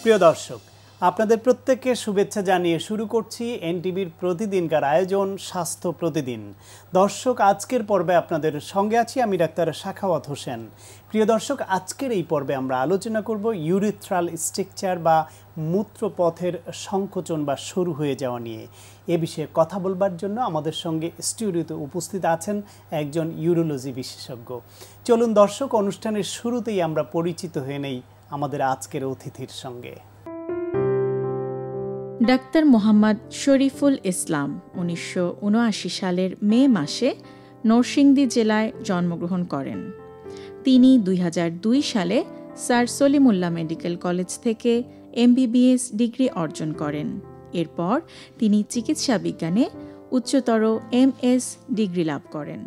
প্রিয় দর্শক, আপনাদের প্রত্যেককে শুভেচ্ছা জানিয়ে শুরু করছি এনটিভির প্রতিদিনকার আয়োজন স্বাস্থ্য প্রতিদিন। দর্শক, আজকের পর্বে আপনাদের সঙ্গে আছি আমি ডাক্তার সাখাওয়াত হোসেন। প্রিয় দর্শক, আজকের এই পর্বে আমরা আলোচনা করব ইউরিথ্রাল স্ট্রাকচার বা মূত্রপথের সংকোচন বা সরু হয়ে যাওয়া নিয়ে। এ বিষয়ে কথা বলবার জন্য আমাদের সঙ্গে স্টুডিওতে উপস্থিত আছেন একজন ইউরোলজি বিশেষজ্ঞ। চলুন দর্শক, অনুষ্ঠানের শুরুতেই আমরা পরিচিত হয়ে নেই আমাদের আজকের অতিথির সঙ্গে। ডাক্তার মোহাম্মদ শরীফুল ইসলাম ১৯৭৯ সালের মে মাসে নরসিংদী জেলায় জন্মগ্রহণ করেন। তিনি ২০০২ সালে স্যার সলিমুল্লাহ মেডিকেল কলেজ থেকে এমবিবিএস ডিগ্রি অর্জন করেন। এরপর তিনি চিকিৎসা বিজ্ঞানে উচ্চতর এমএস ডিগ্রি লাভ করেন।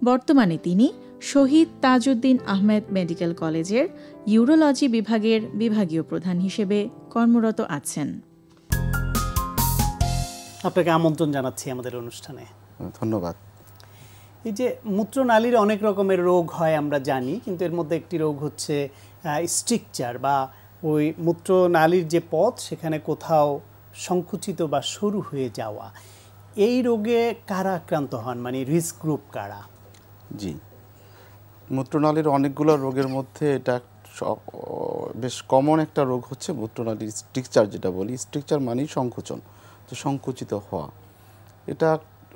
বর্তমানে তিনি শহীদ তাজউদ্দিন আহমেদ মেডিকেল কলেজের ইউরোলজি বিভাগের বিভাগীয় প্রধান হিসেবে কর্মরত আছেন। আপনাকে আমন্ত্রণ জানাচ্ছি আমাদের অনুষ্ঠানে। ধন্যবাদ। এই যে মূত্রনালীর অনেক রকমের রোগ হয় আমরা জানি, কিন্তু এর মধ্যে একটি রোগ হচ্ছে স্ট্রাকচার বা ওই মূত্রনালীর যে পথ সেখানে কোথাও সংকুচিত বা সরু হয়ে যাওয়া। এই রোগে কারা আক্রান্ত হন, মানে রিস্ক গ্রুপ কারা? জি, মূত্রনালীর অনেকগুলো রোগের মধ্যে এটা বেশ কমন একটা রোগ হচ্ছে মূত্রনালীর স্ট্রাকচার, যেটা বলি স্ট্রাকচার মানেই সংকোচন, তো সংকুচিত হওয়া। এটা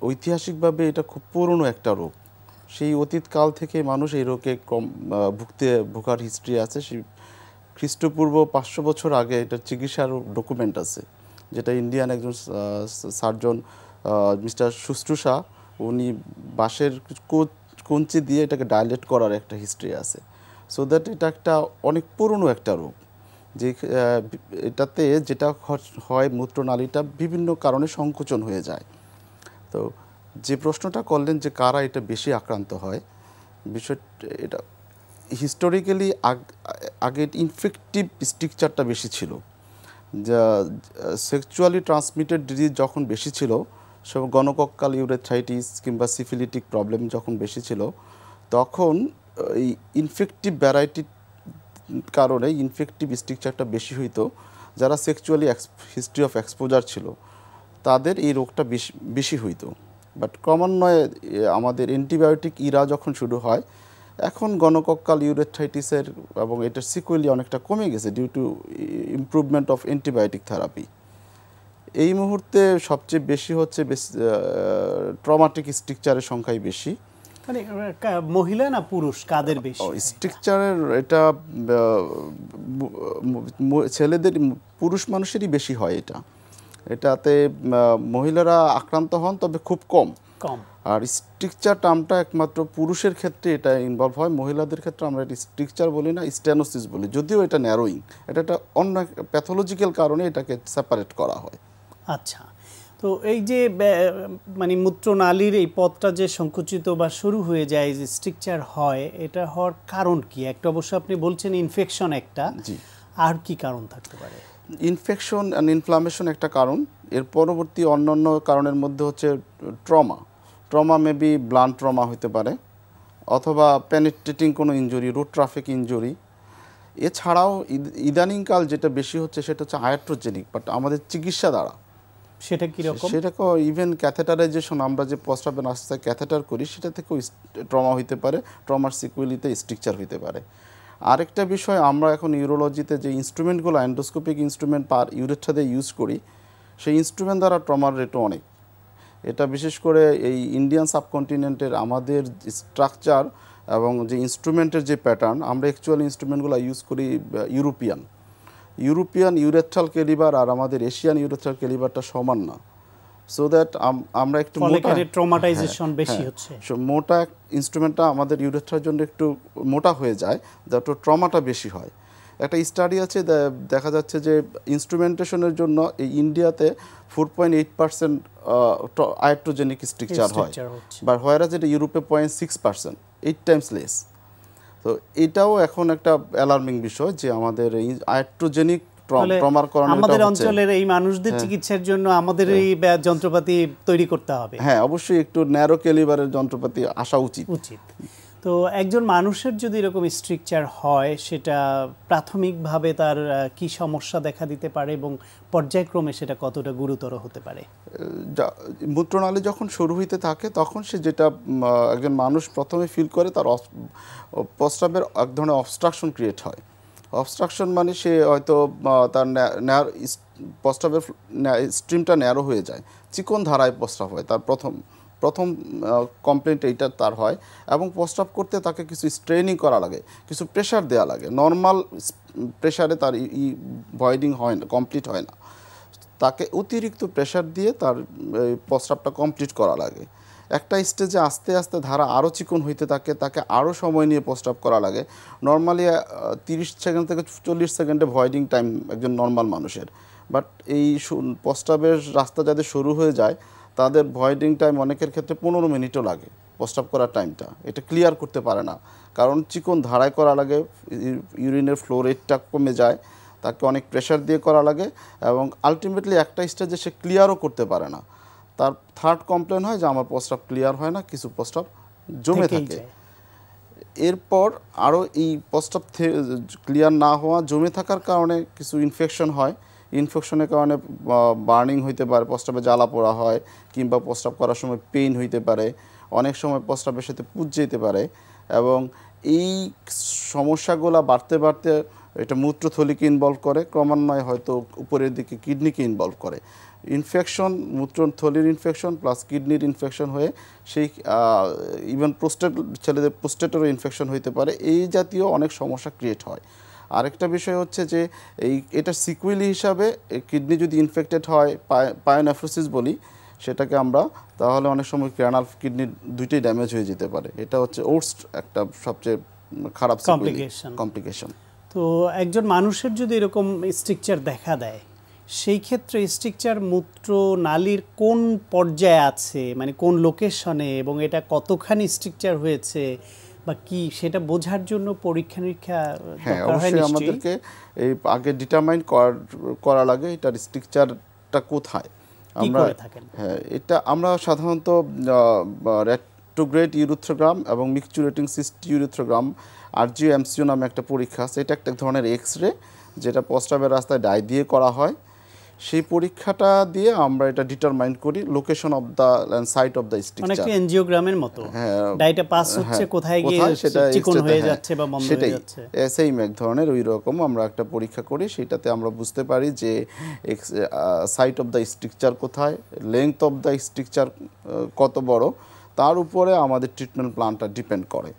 ঐতিহাসিকভাবে এটা খুব পুরনো একটা রোগ। সেই অতীতকাল থেকে মানুষ এই রোগে ভোগার হিস্ট্রি আছে। সেই খ্রিস্টপূর্ব ৫০০ বছর আগে এটার চিকিৎসার ডকুমেন্ট আছে, যেটা ইন্ডিয়ান একজন সার্জন মিস্টার শুশ্রূষা, উনি বাঁশের কঞ্চি দিয়ে এটাকে ডাইলেট করার একটা হিস্ট্রি আছে। সো দ্যাট এটা একটা অনেক পুরনো একটা রোগ, যে এটাতে যেটা হয় মূত্রনালীটা বিভিন্ন কারণে সংকোচন হয়ে যায়। তো যে প্রশ্নটা করলেন যে কারা এটা বেশি আক্রান্ত হয়, বিষয়টা এটা হিস্টোরিক্যালি আগে ইনফেক্টিভ স্ট্রাকচারটা বেশি ছিল। যা সেক্সুয়ালি ট্রান্সমিটেড ডিজিজ যখন বেশি ছিল, সব গণকক্কাল ইউরেথ্রাইটিস কিংবা সিফিলিটিক প্রবলেম যখন বেশি ছিল, তখন এই ইনফেক্টিভ ভ্যারাইটির কারণে ইনফেক্টিভ স্ট্রাকচারটা বেশি হইতো। যারা সেক্সুয়ালি হিস্ট্রি অফ এক্সপোজার ছিল তাদের এই রোগটা বেশি হইতো। বাট ক্রমান্বয়ে আমাদের অ্যান্টিবায়োটিক ইরা যখন শুরু হয়, এখন গণকক্কাল ইউরেথ্রাইটিসের এবং এটার সিকুয়েলি অনেকটা কমে গেছে due to improvement of antibiotic therapy. এই মুহূর্তে সবচেয়ে বেশি হচ্ছে ট্রমাটিক স্ট্রাকচারের সংখ্যাই বেশি। মানে মহিলা না পুরুষ, কাদের বেশি স্ট্রাকচারের? এটা ছেলেদের, পুরুষ মানুষেরই বেশি হয়। এটাতে মহিলারা আক্রান্ত হন, তবে খুব কম। আর স্ট্রাকচার টার্মটা একমাত্র পুরুষের ক্ষেত্রে এটা ইনভলভ হয়। মহিলাদের ক্ষেত্রে আমরা এটা স্ট্রাকচার বলি না, স্টেনোসিস বলি, যদিও এটা ন্যারোইং। এটা একটা অন্য প্যাথোলজিক্যাল কারণে এটাকে সেপারেট করা হয়। আচ্ছা, তো এই যে মানে মূত্রনালীর এই পথটা যে সংকুচিত বা শুরু হয়ে যায়, যে স্ট্রাকচার হয়, এটা হওয়ার কারণ কি? একটা অবশ্য আপনি বলছেন ইনফেকশন একটা, আর কি কারণ থাকতে পারে? ইনফেকশন অ্যান্ড ইনফ্লামেশন একটা কারণ। এর পরবর্তী অন্যান্য কারণের মধ্যে হচ্ছে ট্রমা মেবি ব্লান্ট ট্রমা হতে পারে, অথবা পেনিট্রেটিং কোনো ইনজুরি, রোড ট্রাফিক ইনজুরি। এছাড়াও ইদানিংকাল যেটা বেশি হচ্ছে সেটা হচ্ছে আয়াট্রোজেনিক, বাট আমাদের চিকিৎসা দ্বারা। সেটা কীরকম? সেটাকে ইভেন ক্যাথেটারাইজেশন, আমরা যে প্রস্রাবের রাস্তায় ক্যাথেটার করি, সেটা থেকেও ট্রমা হইতে পারে, ট্রমার সিকুয়েলিতে স্ট্রাকচার হইতে পারে। আরেকটা বিষয়, আমরা এখন ইউরোলজিতে যে ইনস্ট্রুমেন্টগুলো, এন্ডোস্কোপিক ইনস্ট্রুমেন্ট পার ইউরেথ্রাতে ইউজ করি, সেই ইনস্ট্রুমেন্ট দ্বারা ট্রমার রেটও অনেক। এটা বিশেষ করে এই ইন্ডিয়ান সাবকন্টিনেন্টের আমাদের স্ট্রাকচার এবং যে ইনস্ট্রুমেন্টের যে প্যাটার্ন, আমরা অ্যাকচুয়ালি ইনস্ট্রুমেন্টগুলো ইউজ করি ইউরোপিয়ান ইউরেথ্রাল ক্যালিবার আর আমাদের এশিয়ান ইউরেথ্রাল ক্যালিবারটা সমান না। সো দ্যাট আমরা একটু ট্রমাটাইজেশন বেশি হচ্ছে। মোটা ইনস্ট্রুমেন্টটা আমাদের ইউরেথ্রার জন্য একটু মোটা হয়ে যায়, যাতে ট্রমাটা বেশি হয়। একটা স্টাডি আছে, দেখা যাচ্ছে যে ইনস্ট্রুমেন্টেশনের জন্য এই ইন্ডিয়াতে 4.8% আয়াট্রোজেনিক স্ট্রাকচার হয়, বা হোয়ারাজ এটা ইউরোপে 0.6%, 8 টাইমস লেস। তো এটাও এখন একটা অ্যালার্মিং বিষয় যে আমাদের এই আয়াট্রোজেনিক ট্রমার কারণে আমাদের অঞ্চলের এই মানুষদের চিকিৎসার জন্য আমাদের এই যন্ত্রপাতি তৈরি করতে হবে। হ্যাঁ, অবশ্যই একটু ন্যারো ক্যালিবারের যন্ত্রপাতি আসা উচিত। তো একজন মানুষের যদি এরকম স্ট্রাকচার হয় সেটা প্রাথমিকভাবে তার কি সমস্যা দেখা দিতে পারে এবং পর্যায়ক্রমে সেটা কতটা গুরুতর হতে পারে? মূত্রনালী যখন শুরু হইতে থাকে তখন সে যেটা একজন মানুষ প্রথমে ফিল করে তার প্রস্রাবের এক ধরনের অবস্ট্রাকশন ক্রিয়েট হয়। অবস্ট্রাকশন মানে সে হয়তো তার প্রস্রাবের স্ট্রিমটা ন্যারো হয়ে যায়, চিকন ধারায় প্রস্রাব হয়। তার প্রথম কমপ্লেন্ট এইটা তার হয়, এবং প্রস্রাব করতে তাকে কিছু স্ট্রেনিং করা লাগে, কিছু প্রেশার দেওয়া লাগে। নর্মাল প্রেশারে তার ভয়েডিং হয় না, কমপ্লিট হয় না। তাকে অতিরিক্ত প্রেশার দিয়ে তার প্রস্রাবটা কমপ্লিট করা লাগে। একটা স্টেজে আস্তে আস্তে ধারা আরও চিকন হইতে থাকে, তাকে আরও সময় নিয়ে প্রস্রাব করা লাগে। নর্মালি 30 সেকেন্ড থেকে 40 সেকেন্ডে ভয়েডিং টাইম একজন নর্মাল মানুষের। বাট এই প্রস্রাবের রাস্তা যাদের শুরু হয়ে যায় তাদের ভয়েডিং টাইম অনেকের ক্ষেত্রে 15 মিনিটও লাগে প্রস্রাব করার টাইমটা। এটা ক্লিয়ার করতে পারে না, কারণ চিকন ধারায় করা লাগে, ইউরিনের ফ্লো রেটটা কমে যায়, তাকে অনেক প্রেশার দিয়ে করা লাগে, এবং আলটিমেটলি একটা স্টেজে সে ক্লিয়ারও করতে পারে না। তার থার্ড কমপ্লেন হয় যে আমার প্রস্রাব ক্লিয়ার হয় না, কিছু প্রস্রাব জমে থাকে। এরপর আরও এই প্রস্রাব ক্লিয়ার না হওয়া, জমে থাকার কারণে কিছু ইনফেকশন হয়। ইনফেকশনের কারণে বার্নিং হইতে পারে, প্রস্রাবে জ্বালা পোড়া হয়, কিংবা প্রস্রাব করার সময় পেইন হইতে পারে, অনেক সময় প্রস্রাবের সাথে পুজ যেতে পারে। এবং এই সমস্যাগুলো বাড়তে বাড়তে এটা মূত্রথলিকে ইনভলভ করে, ক্রমান্বয়ে হয়তো উপরের দিকে কিডনিকে ইনভলভ করে। ইনফেকশন, মূত্রথলির ইনফেকশন প্লাস কিডনির ইনফেকশন হয়ে সেই ইভেন ছেলেদের প্রোস্টেটেরও ইনফেকশন হইতে পারে। এই জাতীয় অনেক সমস্যা ক্রিয়েট হয়। আরেকটা বিষয় হচ্ছে যে এটা সিকুয়েলি হিসাবে কিডনি যদি ইনফেক্টেড হয়, পায়োনেফ্রোসিস বলি সেটাকে আমরা, তাহলে অনেক সময় রেনাল কিডনির দুইটাই ড্যামেজ হয়ে যেতে পারে। এটা হচ্ছে ওর্স্ট একটা সবচেয়ে খারাপ কমপ্লিকেশন। তো একজন মানুষের যদি এরকম স্ট্রাকচার দেখা দেয়, সেই ক্ষেত্রে স্ট্রাকচার মূত্রনালীর কোন পর্যায়ে আছে, মানে কোন লোকেশনে, এবং এটা কতখানি স্ট্রাকচার হয়েছে বা কি, সেটা বোঝার জন্য পরীক্ষা নিরীক্ষা অবশ্যই আমাদেরকে এই আগে ডিটারমাইন করা লাগে এটার স্ট্রাকচারটা কোথায়। আমরা এটা আমরা সাধারণত রেট্রোগ্রেড ইউরেথ্রোগ্রাম এবং মিক্সচুরেটিং সিস্ট ইউরেথ্রোগ্রাম, RGO MCO নামে একটা পরীক্ষা আছে। এটা একটা ধরনের এক্স-রে যেটা প্রস্রাবের রাস্তায় ডাই দিয়ে করা হয়। সেই পরীক্ষাটা দিয়ে আমরা এটা ডিটারমাইন করি location of the site of the structure. অনেকটা এনজিওগ্রামের মতো, ডাইটা পাস হচ্ছে কোথায় গিয়ে সেটা চিকন হয়ে যাচ্ছে বা বন্ধ হয়ে যাচ্ছে, সেম এক ধরনের ওই রকম আমরা একটা পরীক্ষা করি। সেটাতে আমরা বুঝতে পারি যে সাইট অফ দা স্ট্রাকচার কোথায়, লেংথ অফ দা স্ট্রাকচার কত বড়, তার উপরে আমাদের ট্রিটমেন্ট প্ল্যানটা ডিপেন্ড করে।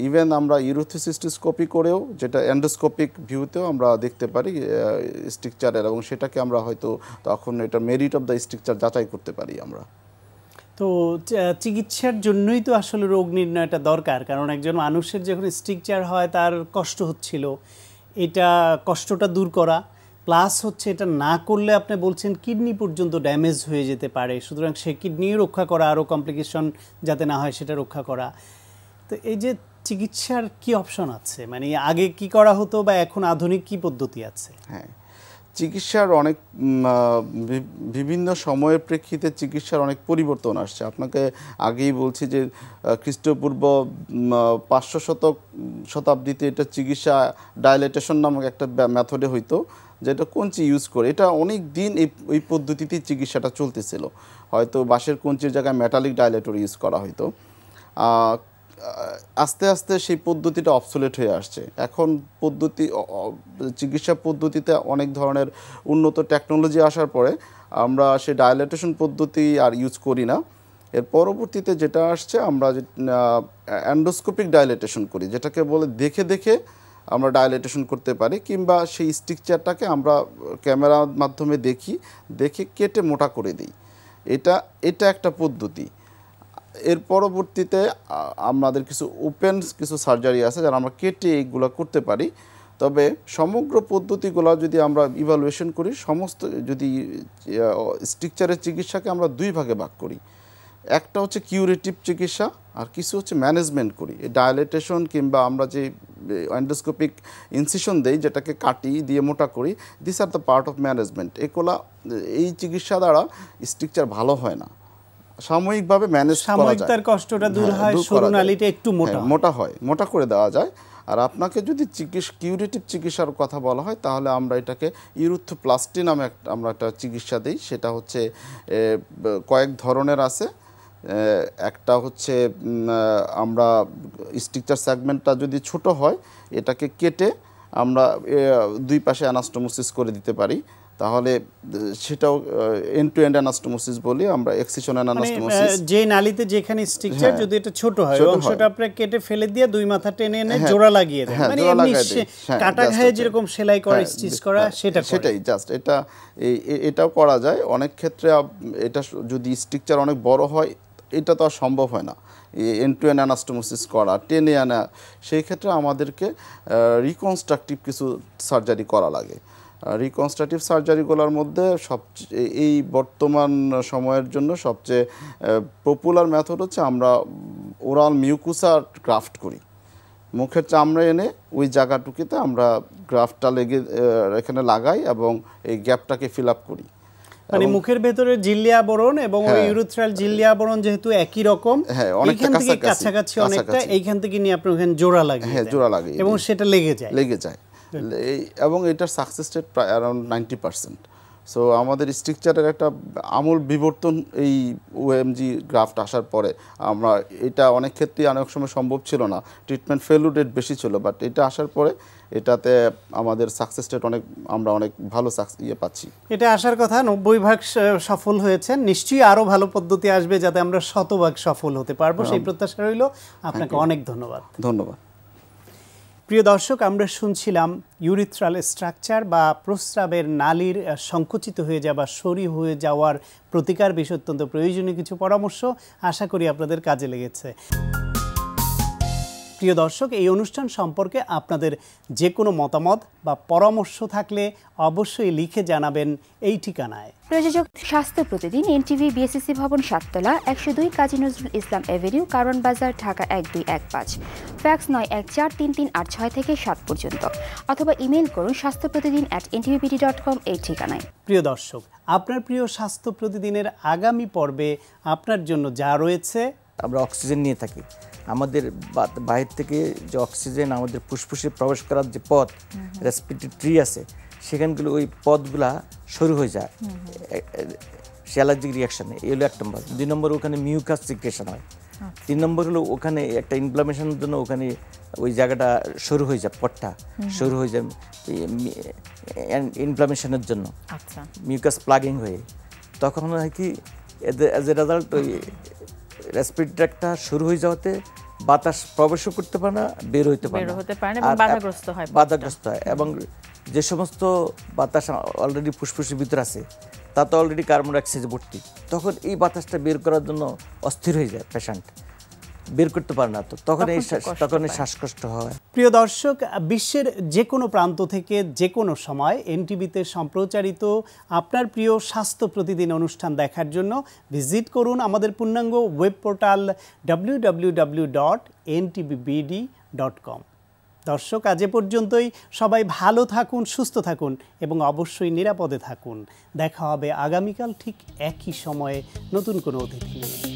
ইভেন আমরা ইউরোথিসিস্টোস্কোপি করেও, যেটা এন্ডোস্কোপিক ভিউতেও আমরা দেখতে পারি স্ট্রাকচারের, এবং সেটাকে আমরা হয়তো তখন এটা মেরিট অফ দ্য স্ট্রাকচার যাচাই করতে পারি আমরা। তো চিকিৎসার জন্যই তো আসলে রোগ নির্ণয়টা দরকার, কারণ একজন মানুষের যখন স্ট্রাকচার হয় তার কষ্ট হচ্ছিল, এটা কষ্টটা দূর করা, প্লাস হচ্ছে এটা না করলে আপনি বলছেন কিডনি পর্যন্ত ড্যামেজ হয়ে যেতে পারে, সুতরাং সে কিডনিও রক্ষা করা, আরও কমপ্লিকেশন যাতে না হয় সেটা রক্ষা করা। তো এই যে চিকিৎসার কি অপশন আছে, মানে আগে কি করা হতো বা এখন আধুনিক কি পদ্ধতি আছে? হ্যাঁ, চিকিৎসার অনেক বিভিন্ন সময়ের প্রেক্ষিতে চিকিৎসার অনেক পরিবর্তন আসছে। আপনাকে আগেই বলছি যে খ্রিস্টপূর্ব 500 শতাব্দীতে এটা চিকিৎসা ডাইলেটেশন নামক একটা মেথডে হইতো, যেটা কঞ্চি ইউজ করে। এটা অনেক দিন এই পদ্ধতিতেই চিকিৎসাটা চলতেছিল। হয়তো বাঁশের কঞ্চির জায়গায় মেটালিক ডাইলেটর ইউজ করা হইতো। আস্তে আস্তে সেই পদ্ধতিটা অবসোলেট হয়ে আসছে। এখন চিকিৎসা পদ্ধতিতে অনেক ধরনের উন্নত টেকনোলজি আসার পরে আমরা সেই ডাইলেটেশন পদ্ধতি আর ইউজ করি না। এর পরবর্তীতে যেটা আসছে, আমরা এন্ডোস্কোপিক ডাইলেটেশন করি, যেটাকে বলে দেখে দেখে আমরা ডাইলেটেশন করতে পারি, কিংবা সেই স্ট্রাকচারটাকে আমরা ক্যামেরার মাধ্যমে দেখে কেটে মোটা করে দিই। এটা একটা পদ্ধতি। এর পরবর্তীতে আমাদের কিছু সার্জারি আছে যারা আমরা কেটে এইগুলো করতে পারি। তবে সমগ্র পদ্ধতিগুলো যদি আমরা ইভালুয়েশন করি, সমস্ত যদি স্ট্রাকচারের চিকিৎসাকে আমরা দুই ভাগে ভাগ করি। একটা হচ্ছে কিউরেটিভ চিকিৎসা, আর কিছু হচ্ছে ম্যানেজমেন্ট করি। এই ডায়ালেটেশন কিংবা আমরা যে এন্ডোস্কোপিক ইনসিশন দেই, যেটাকে কাটি দিয়ে মোটা করি, this are the part of management. এই চিকিৎসা দ্বারা স্ট্রাকচার ভালো হয় না, সাময়িকভাবে ম্যানেজ করা যায়, সাময়িকতার কষ্টটা দূর হয়, সরু নালীটা একটু মোটা হয়, মোটা করে দেওয়া যায়। আর আপনাকে যদি কিউরেটিভ চিকিৎসার কথা বলা হয় তাহলে আমরা এটাকে ইউরোথোপ্লাস্টি নামে আমরা একটা চিকিৎসা দিই। সেটা হচ্ছে কয়েক ধরনের আছে। একটা হচ্ছে আমরা স্ট্রাকচার সেগমেন্টটা যদি ছোট হয় এটাকে কেটে আমরা দুই পাশে অ্যানাস্টোমোসিস করে দিতে পারি, তাহলে সেটাও এন্ড টু এন্ড অ্যানাস্টোমোসিস বলি আমরা, এক্সিশন অ্যানাস্টোমোসিস। যে নালীতে যেখানে স্ট্রাকচার যদি এটা ছোট হয় ওই অংশটা আপনি কেটে ফেলে দিয়ে দুই মাথা টেনে এনে জোড়া লাগিয়ে দেন, মানে এমনি কাটা ঘায়ে যেরকম সেলাই করে স্টিচ করা সেটাই জাস্ট এটাও করা যায়। অনেক ক্ষেত্রে এটা যদি স্ট্রাকচার অনেক বড় হয় এটা তো আর সম্ভব হয় না এন্ড টু এন্ড অ্যানাস্টোমোসিস করা, টেনে আনা। সেই ক্ষেত্রে আমাদেরকে রিকনস্ট্রাকটিভ কিছু সার্জারি করা লাগে। রিকনস্ট্রাকটিভ সার্জারিগুলোর মধ্যে সবচেয়ে এই বর্তমান সময়ের জন্য সবচেয়ে পপুলার মেথড হচ্ছে আমরা ওরাল মিউকুসার গ্রাফট করি। মুখের চামড়া এনে ওই জায়গাটুকুতে আমরা গ্রাফটটা এখানে লাগাই এবং এই গ্যাপটাকে ফিল আপ করি। মানে মুখের ভেতরে জিল্লিয়া আবরণ এবং ইউরোথ্রাল জিল্লিয়া আবরণ যেহেতু একই রকম, এইখান থেকে কাছাকাছি অনেকটা, এইখান থেকে নিয়ে আপনি ওখানে জোড়া লাগিয়ে এবং সেটা লেগে যায় এবং এটার সাকসেস রেট প্রায় অ্যারাউন্ড 90%। সো আমাদের স্ট্রাকচারের একটা আমূল বিবর্তন এই ওএমজি গ্রাফট আসার পরে। আমরা এটা অনেক ক্ষেত্রেই অনেক সময় সম্ভব ছিল না, ট্রিটমেন্ট ফেলুর রেট বেশি ছিল, বাট এটা আসার পরে এটাতে আমাদের সাকসেস রেট আমরা অনেক ভালো পাচ্ছি। এটা আসার কথা 90% সফল হয়েছেন, নিশ্চয়ই আরও ভালো পদ্ধতি আসবে যাতে আমরা 100% সফল হতে পারবো, সেই প্রত্যাশা রইল। আপনাকে অনেক ধন্যবাদ। প্রিয় দর্শক, আমরা শুনছিলাম ইউরিথ্রাল স্ট্রাকচার বা প্রস্রাবের নালীর সংকুচিত হয়ে যাওয়া, সরি হয়ে যাওয়ার প্রতিকার বিষয়ে অত্যন্ত প্রয়োজনীয় কিছু পরামর্শ। আশা করি আপনাদের কাজে লেগেছে। প্রিয় দর্শক, এই অনুষ্ঠান সম্পর্কে আপনাদের যে কোনো মতামত বা পরামর্শ থাকলে অবশ্যই লিখে জানাবেন এই ঠিকানায়। প্রযোজক স্বাস্থ্য প্রতিদিন, এনটিভি, বিএসসি ভবন, 7 তলা, 102 কাজী নজরুল ইসলাম এভিনিউ, কারওয়ান বাজার, ঢাকা 1215। ফ্যাক্স 914338 থেকে 7 পর্যন্ত, অথবা ইমেইল করুন স্বাস্থ্যপ্রতিদিন@ntvpt.com এই ঠিকানায়। প্রিয় দর্শক, আপনার প্রিয় স্বাস্থ্য প্রতিদিনের আগামী পর্বে আপনার জন্য যা রয়েছে, আমরা অক্সিজেন নিয়ে থাকি। আমাদের বাইরে থেকে যে অক্সিজেন আমাদের ফুসফুসে প্রবেশ করার যে পথ, রেসপিরেটরি ট্রি আছে, সেখানগুলো ওই পথগুলা শুরু হয়ে যায় অ্যালার্জিক রিয়াকশানে। এই হলো 1 নম্বর। 2 নম্বর, ওখানে মিউকাস সিক্রেশন হয়। 3 নম্বর হলো ওখানে একটা ইনফ্লামেশনের জন্য ওখানে ওই জায়গাটা শুরু হয়ে যায়, পথটা শুরু হয়ে যায় ইনফ্লামেশনের জন্য, মিউকাস প্লাগিং হয়ে। তখন হয় কি, এজ এ রেজাল্ট ওই রেসপিরেটরি ট্র্যাক্টটা শুরু হয়ে যাওয়াতে বাতাস প্রবেশও করতে পারে না, বের হইতে পারে না, বাধাগ্রস্ত হয়। এবং যে সমস্ত বাতাস অলরেডি ফুসফুসের ভিতরে আছে তা তো অলরেডি কার্বন ডাইঅক্সাইডে ভর্তি, তখন এই বাতাসটা বের করার জন্য অস্থির হয়ে যায় পেশেন্ট, বের করতে পারে না, তো তখন এই শ্বাসকষ্ট হয়। প্রিয় দর্শক, বিশ্বের যে কোনো প্রান্ত থেকে যে কোনো সময় এনটিভিতে সম্প্রচারিত আপনার প্রিয় স্বাস্থ্য প্রতিদিন অনুষ্ঠান দেখার জন্য ভিজিট করুন আমাদের পূর্ণাঙ্গ ওয়েব পোর্টাল www.ntvbd.com। দর্শক, আজ এ পর্যন্তই। সবাই ভালো থাকুন, সুস্থ থাকুন এবং অবশ্যই নিরাপদে থাকুন। দেখা হবে আগামীকাল ঠিক একই সময়ে নতুন কোনো অতিথি নিয়ে।